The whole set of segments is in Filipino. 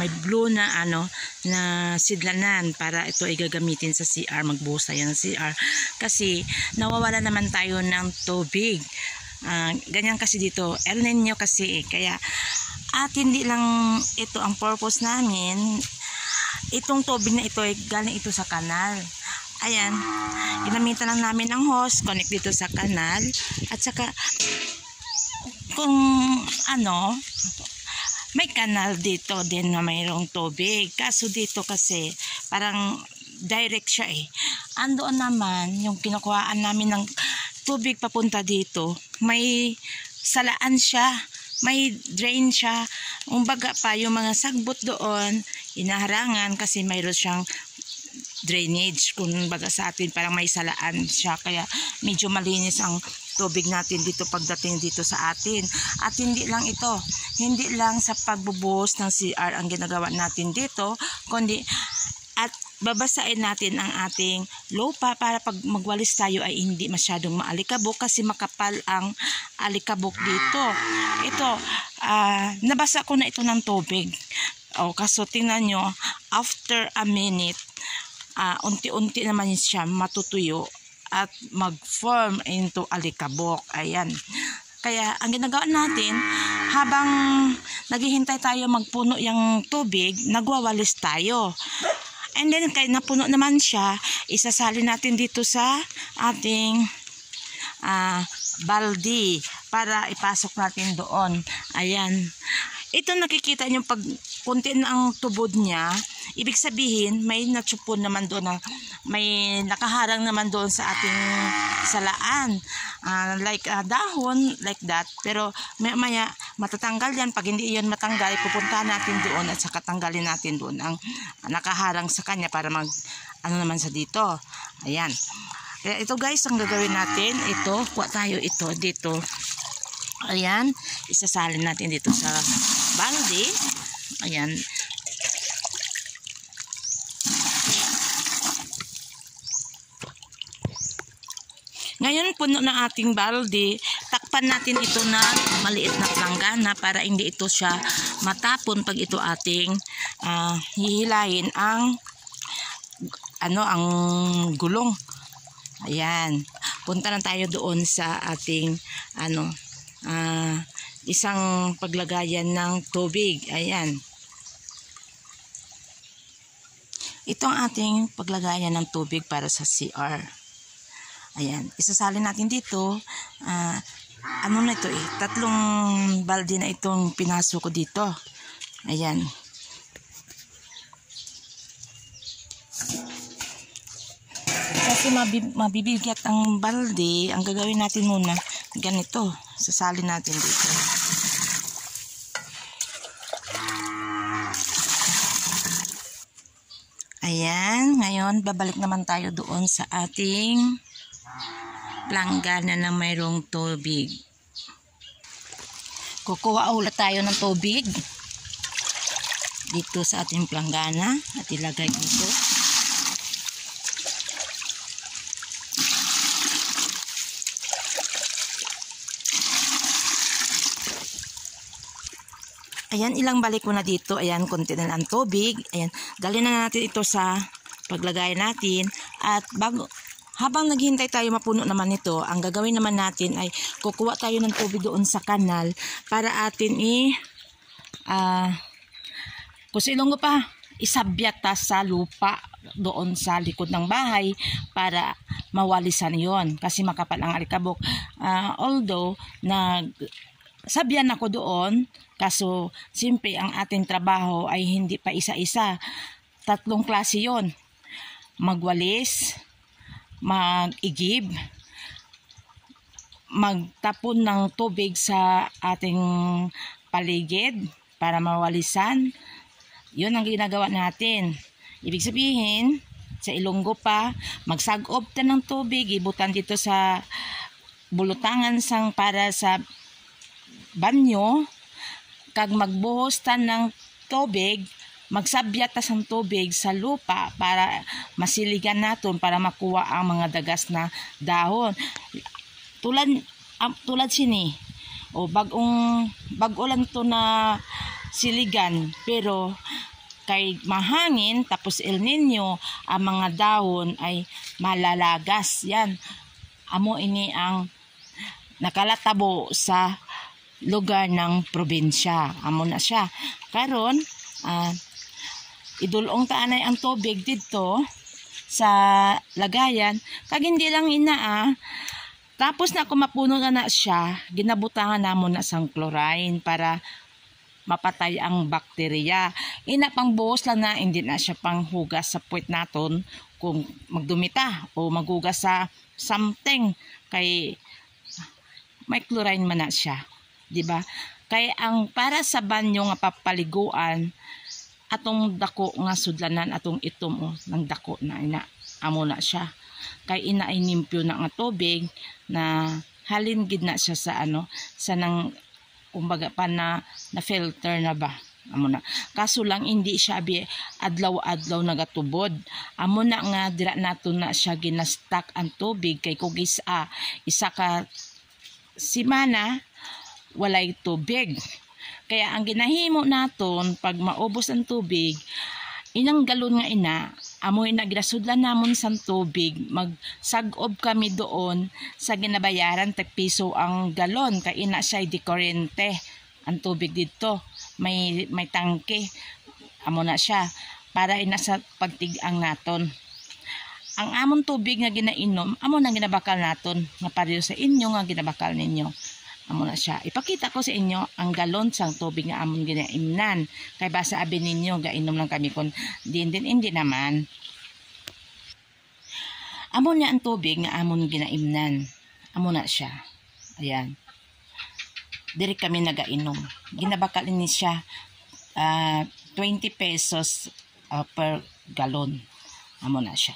may blue na na sidlanan para ito ay gagamitin sa CR, magbuhos tayo ng CR kasi nawawala naman tayo ng tubig. Ganyan kasi dito, El Nino kasi kaya at hindi lang ito ang purpose namin. Itong tubig na ito ay galing ito sa kanal. Ayan, ginamitan lang namin ng hose, connect dito sa kanal. At saka, kung may kanal dito din na mayroong tubig. Kaso dito kasi, parang direct siya eh. Andoon naman, yung kinukuhaan namin ng tubig papunta dito, may salaan siya. May drain siya. Umbaga pa, yung mga sagbot doon, inaharangan kasi mayroon siyang drainage. Kung baga sa atin, parang may salaan siya. Kaya medyo malinis ang tubig natin dito pagdating dito sa atin. At hindi lang ito. Hindi lang sa pagbubuhos ng CR ang ginagawa natin dito, kundi at babasain natin ang ating lupa para pag magwalis tayo ay hindi masyadong maalikabok kasi makapal ang alikabok dito. Ito, nabasa ko na ito ng tubig. Kaso tingnan nyo, after a minute, unti-unti naman siya matutuyo at mag-form into alikabok. Ayan. Kaya ang ginagawa natin, habang naghihintay tayo magpuno yung tubig, nagwawalis tayo. And then, kaya napuno naman siya, isasali natin dito sa ating baldi para ipasok natin doon. Ayan. Ito nakikita nyo pag kunti na ang tubod niya, ibig sabihin may natsupon naman doon, may nakaharang naman doon sa ating salaan. Like dahon, like that. Pero maya matatanggal yan. Pag hindi yan matanggal, pupunta natin doon at saka tanggalin natin doon ang nakaharang sa kanya para mag naman sa dito. Ayan. Kaya ito guys, ang gagawin natin, ito, kuha tayo ito dito. Ayan, isasalin natin dito sa balde. Ayan. Ngayon, puno na ating balde. Takpan natin ito na maliit na planggana para hindi ito siya matapon pag ito ating hihilahin ang ang gulong. Ayan. Punta na tayo doon sa ating isang paglagayan ng tubig. Ayan. Ito ang ating paglagayan ng tubig para sa CR. Ayan. Isasalin natin dito. Ano na ito eh? 3 balde na itong pinasok ko dito. Ayan. Kasi mabibigat ang balde, ang gagawin natin muna, ganito. Sasalin natin dito. Ayan. Ngayon, babalik naman tayo doon sa ating planggana na mayroong tubig. Kukuha ulit tayo ng tubig dito sa ating planggana at ilagay dito. Ayan, ilang balik ko na dito. Ayan, konti na lang tubig. Ayan, dalhin na natin ito sa paglagay natin. At habang naghihintay tayo mapuno naman ito, ang gagawin naman natin ay kukuha tayo ng tubig doon sa kanal para atin kusilong ko pa, isabyat sa lupa doon sa likod ng bahay para mawalisan yon kasi makapal ang alikabok. Although, sabyan ako doon, kaso simple ang ating trabaho ay hindi pa isa-isa. 3 klase yon. Magwalis, mag-igib, magtapon ng tubig sa ating paligid para mawalisan. Yun ang ginagawa natin. Ibig sabihin, sa Ilonggo pa, magsag-ob ta ng tubig, ibutan dito sa bulutangan sang para sa banyo, kag magbuhos ta ng tubig, magsabyat ta ng tubig sa lupa para masiligan natin para makuha ang mga dagas na dahon. Tulad sini. O bago lang to na siligan, pero kay mahangin tapos El Nino, ang mga dahon ay malalagas. Yan. Amo ini ang nakalatabo sa lugar ng probinsya. Amo na siya. Karon, idulong taanay ang tubig dito sa lagayan. Kag hindi lang tapos na kung mapuno na siya, ginabutangan namon na sang chlorine para mapatay ang bakterya. Ina pang buhos lang na, hindi na siya pang hugas sa puwet naton kung magdumita o maghugas sa something kay may chlorine man na siya, di ba? Kay ang para sa banyo nga papaliguan, atong dako nga sudlanan atong itom ng dako na amo na siya. Kay ina ay nimpyo na nga tubig na halin gid na siya sa sa nang kumbaga pa na filter na ba. Amo na. Kaso lang hindi siya adlaw-adlaw nagatubod. Amo na nga dira nato na siya ginastak ang tubig kay kung isa ka simana walay tubig. Kaya ang ginahimo naton pag maubos ang tubig, inang galon nga amoy na ginasudlan namon sa tubig, magsag-ob kami doon sa ginabayaran tag-piso ang galon kay ina siya di kuryente ang tubig dito. May tangke. Amo na siya para sa pagtig-ang naton. Ang amon tubig nga ginainom, amo na ginabakal naton nga pareho sa inyo nga ginabakal ninyo. Amo na siya. Ipakita ko sa inyo ang galon sang tubig nga amon ginaimnan. Kay basa abi ninyo gainom lang kami kun hindi naman. Amo na ang tubig nga amon ginaimnan. Amo na siya. Ayan. Diri kami nagainom. Ginabakal ni siya 20 pesos per galon. Amo na siya.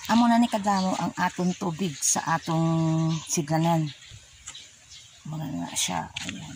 Amo na ni kadamo ang atong tubig sa atong sidlanan. Amo na siya. Ayan.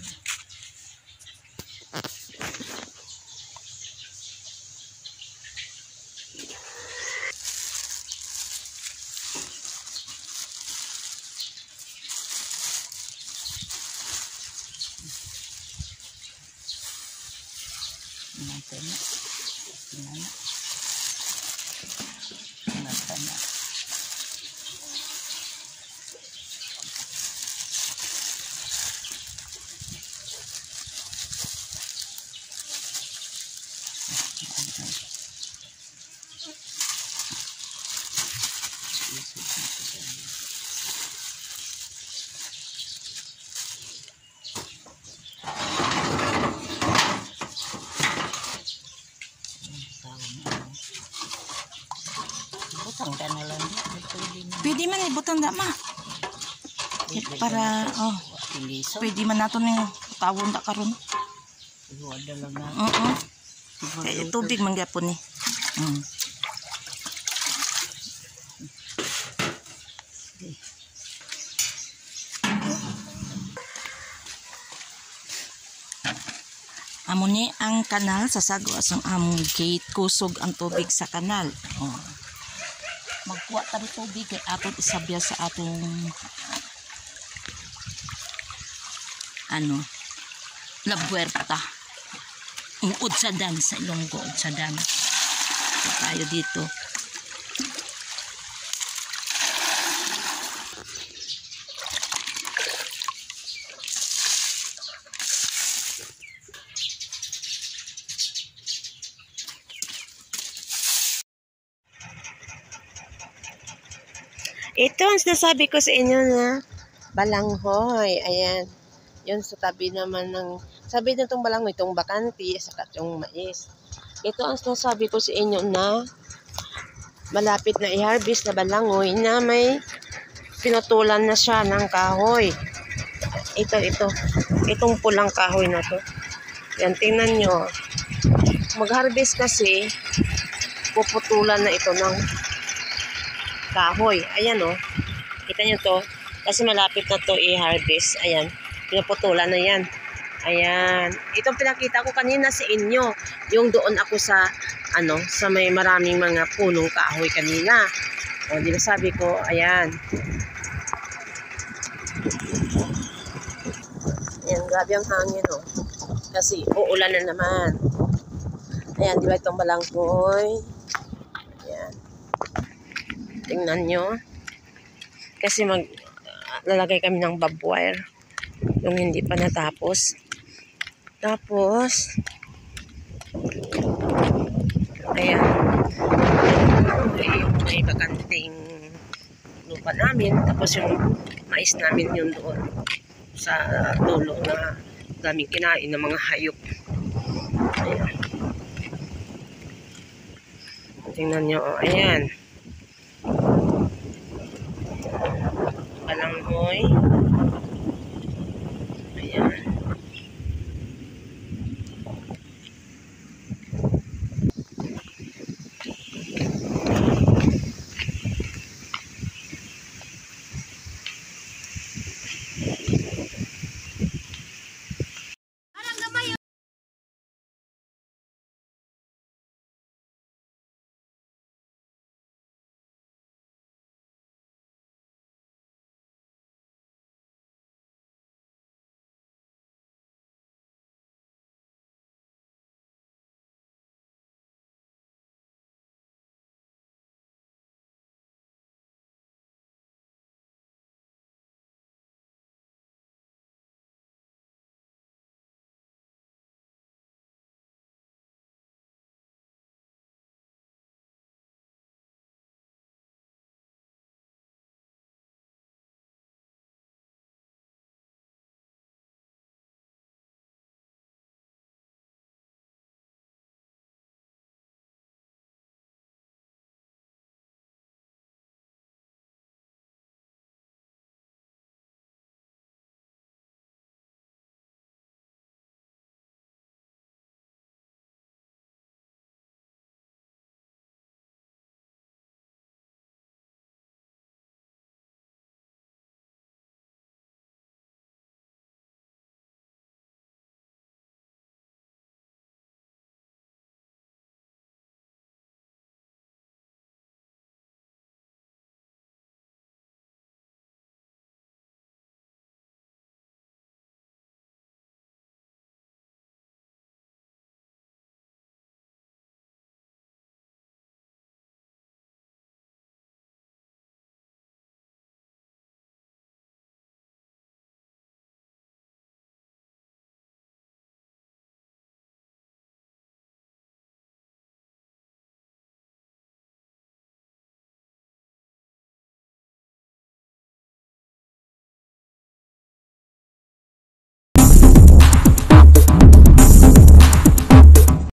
Pwede man ibutang dama. Para pwede man nato ning tawon da karon. Kay tubig man gyapon ni. Amo ni ang kanal sa sagwas ang among gate, kusog ang tubig sa kanal. Magkuha tabi tubig kay atong isabya sa atong la puerta. Uod sa dam sa Ilonggo, uod sa dam. Tayo dito. Ito ang sinasabi ko sa inyo na balanghoy. Ayan. Yun sa tabi naman ng, sabi na itong balanghoy, itong bakanti, saka itong mais. Ito ang sinasabi ko sa inyo na malapit na i-harvest na balanghoy na may pinutulan na siya ng kahoy. Ito. Itong pulang kahoy na to. Yan, tingnan nyo. Mag-harvest kasi, puputulan na ito ng kahoy. Ayan kita nyo to. Kasi malapit na to i-harvest. Ayan. Pinuputulan na yan. Ayan. Itong pinakita ko kanina sa inyo. Yung doon ako sa, sa may maraming mga punong kahoy kanina. Di ba sabi ko, ayan. Ayan, grabe ang hangin Kasi uulan na naman. Ayan, di ba itong balanghoy? Ayan. Tingnan nyo. Kasi lalagay kami ng barbed wire. Yung hindi pa natapos. Tapos, ayan. Yung may bakanting lupa namin. Tapos yung mais namin yun doon. Sa dulo na daming kinain ng mga hayop. Ayan. Tingnan nyo, oh, ayan. Balanghoy.